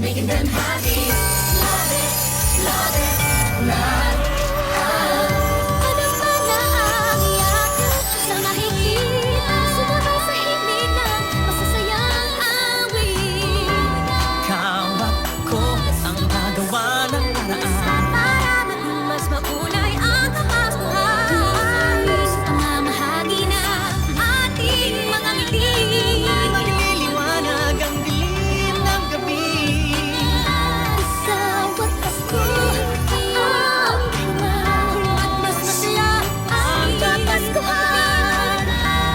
making them happy. Love it, love it, love. Ano man na ang iyak sa nakikita, sumabay sa himig ng masasayang awit. Kawat ko ang nagawa ng paraan Para maging mas makulay ang kapaskuhan. Pamamahagi na ating mga ngiti. Magliliwanag ang dilim ng gabi. Sa wakas ko ang kailangan at mas masaya ang kapaskuhan.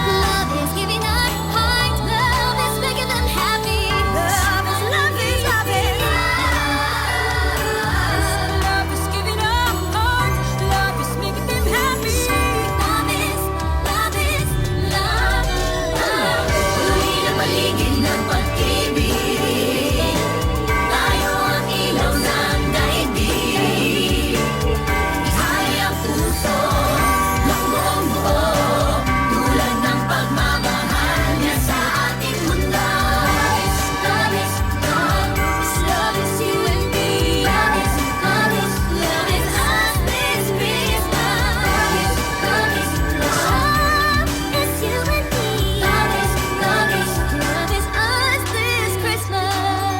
Love is giving us heart. Love is making them happy. Love is, love is, love is. Love is giving up heart. Love is making them happy. Love is, love is, love. Uli na paligid ng pag-ibig. Tayo ang ilaw ng daigdig. Ihari ang puso ng buong buo. Tulad ng pagmamahal niya sa ating mundo. Love is, love is, love is you and me. Love is, love is, love is us this Christmas. Love is, love is you and me. Love is, love is, love is us this Christmas.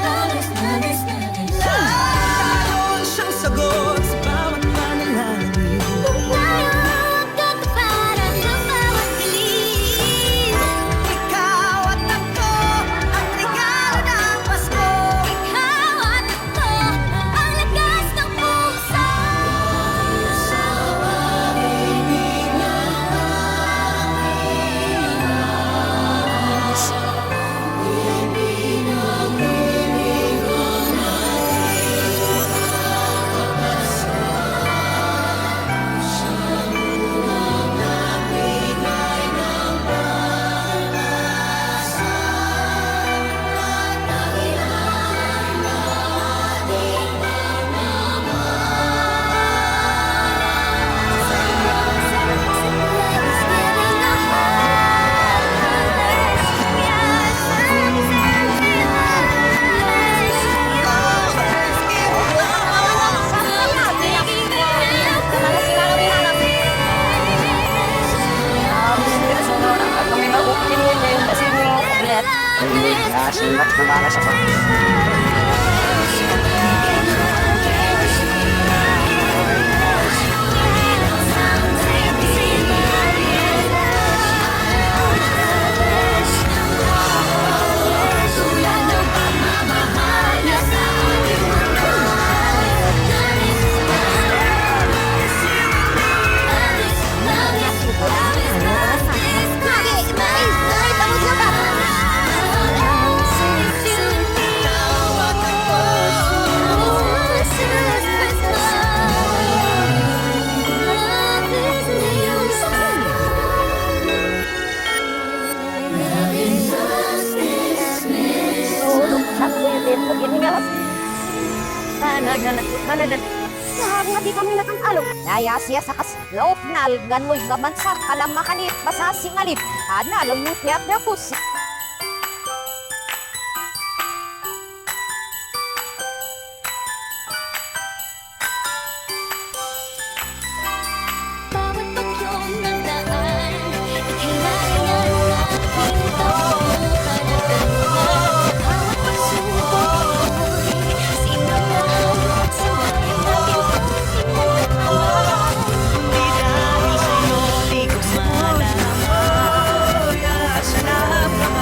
Love is, love is, love is love. Tayo siyang sagot sa bawat panalangin. Kung tayo ang katuparan ng bawat dilim. Ikaw at ako ang regalo ng Pasko. Ikaw at ako, ang lakas ng puso. Silat na para sa Tulad ng pagmamahal niya sa ating mundo. Love is, love is you and me. Love is, love is, love is us this Christmas. Love is you and me. Ikaw at ako. This is Christmas. Love is you and me. Love is us this Di kami nakang-alok. Naya siya sa kasloof na alganoy gaman sa kalamakanit masasingalip. Analong yung piyat-piyapus. Bawat bagyong ng daan, ikailangan natin tapunan at talunan. Bawat pagsubok ako'y sinunod sa mga natin sinunan. Di dahil sa'yo di ko malaman. Sa lahat ng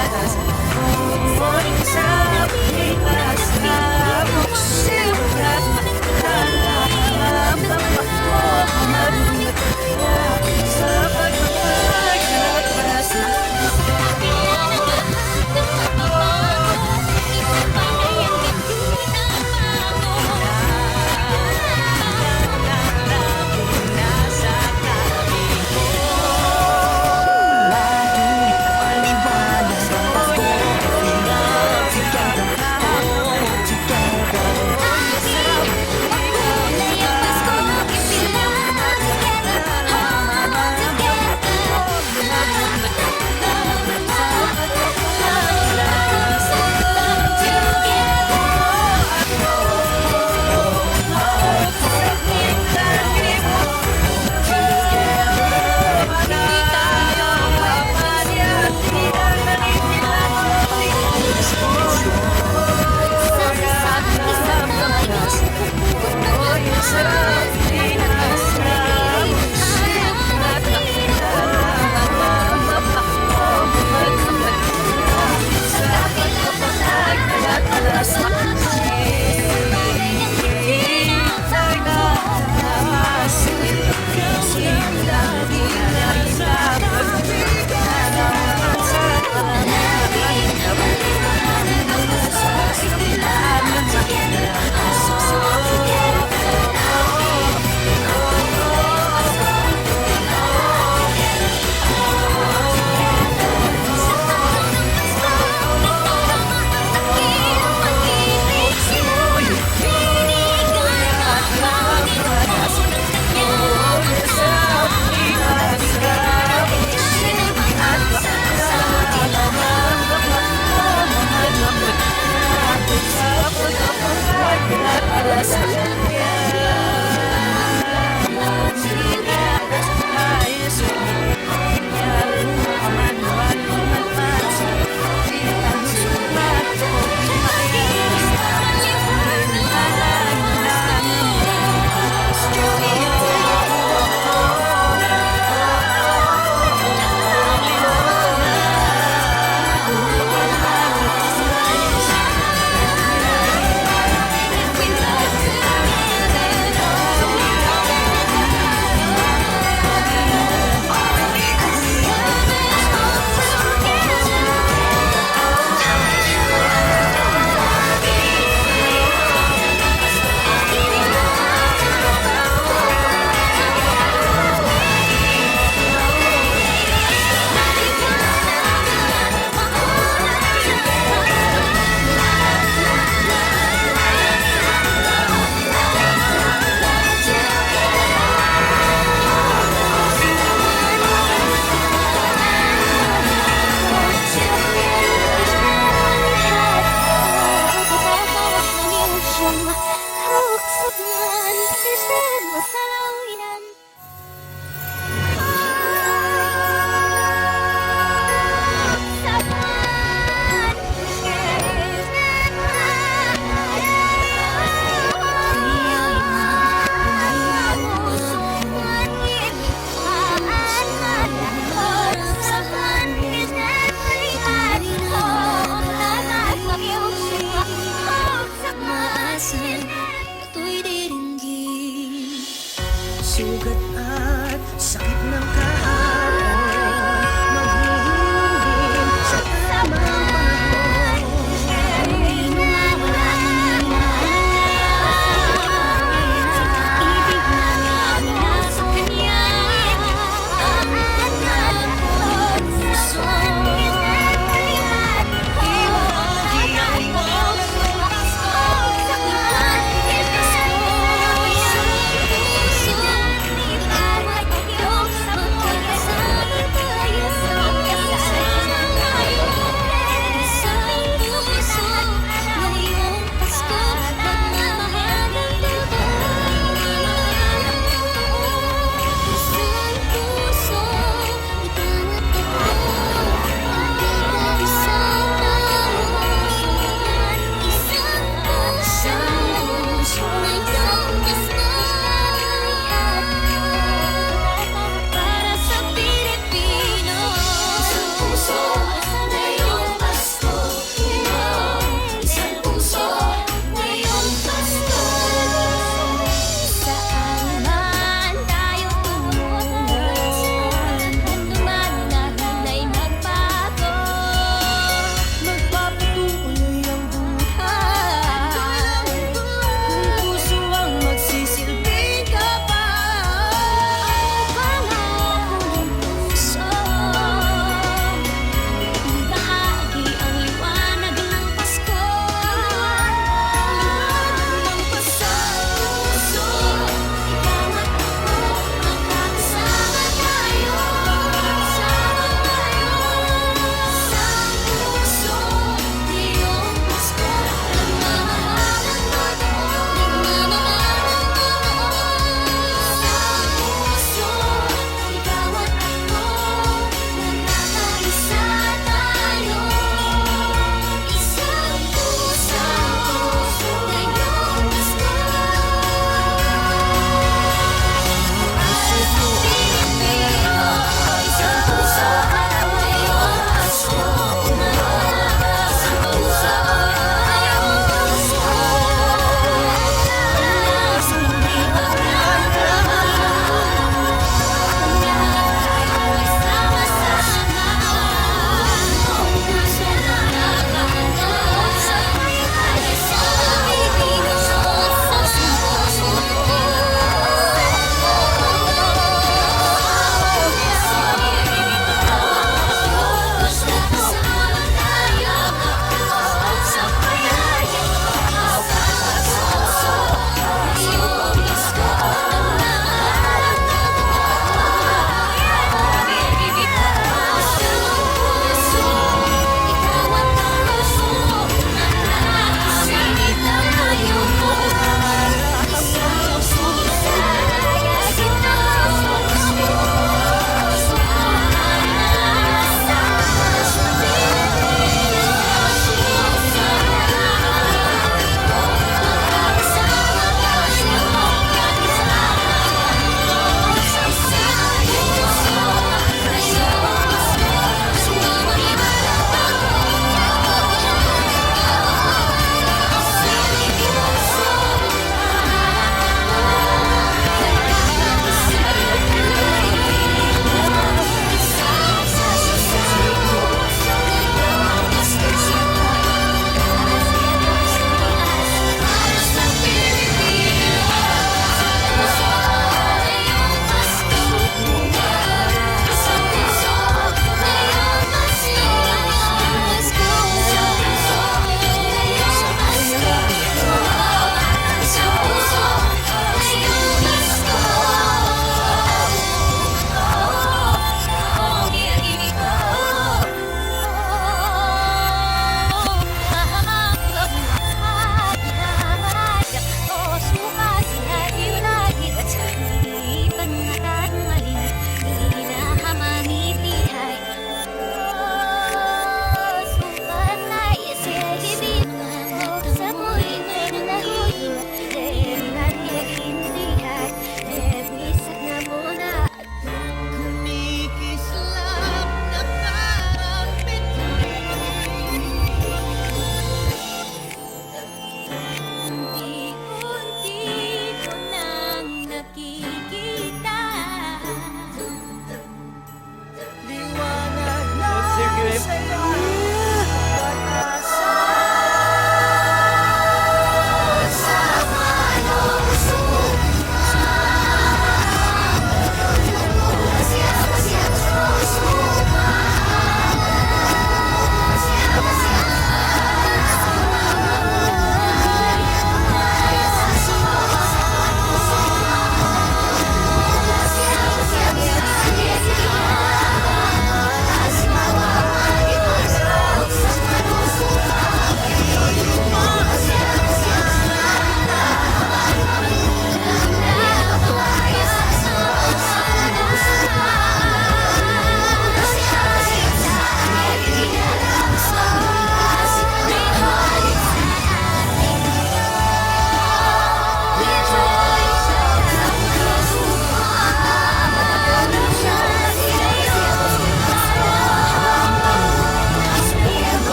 Sugat at sakit ng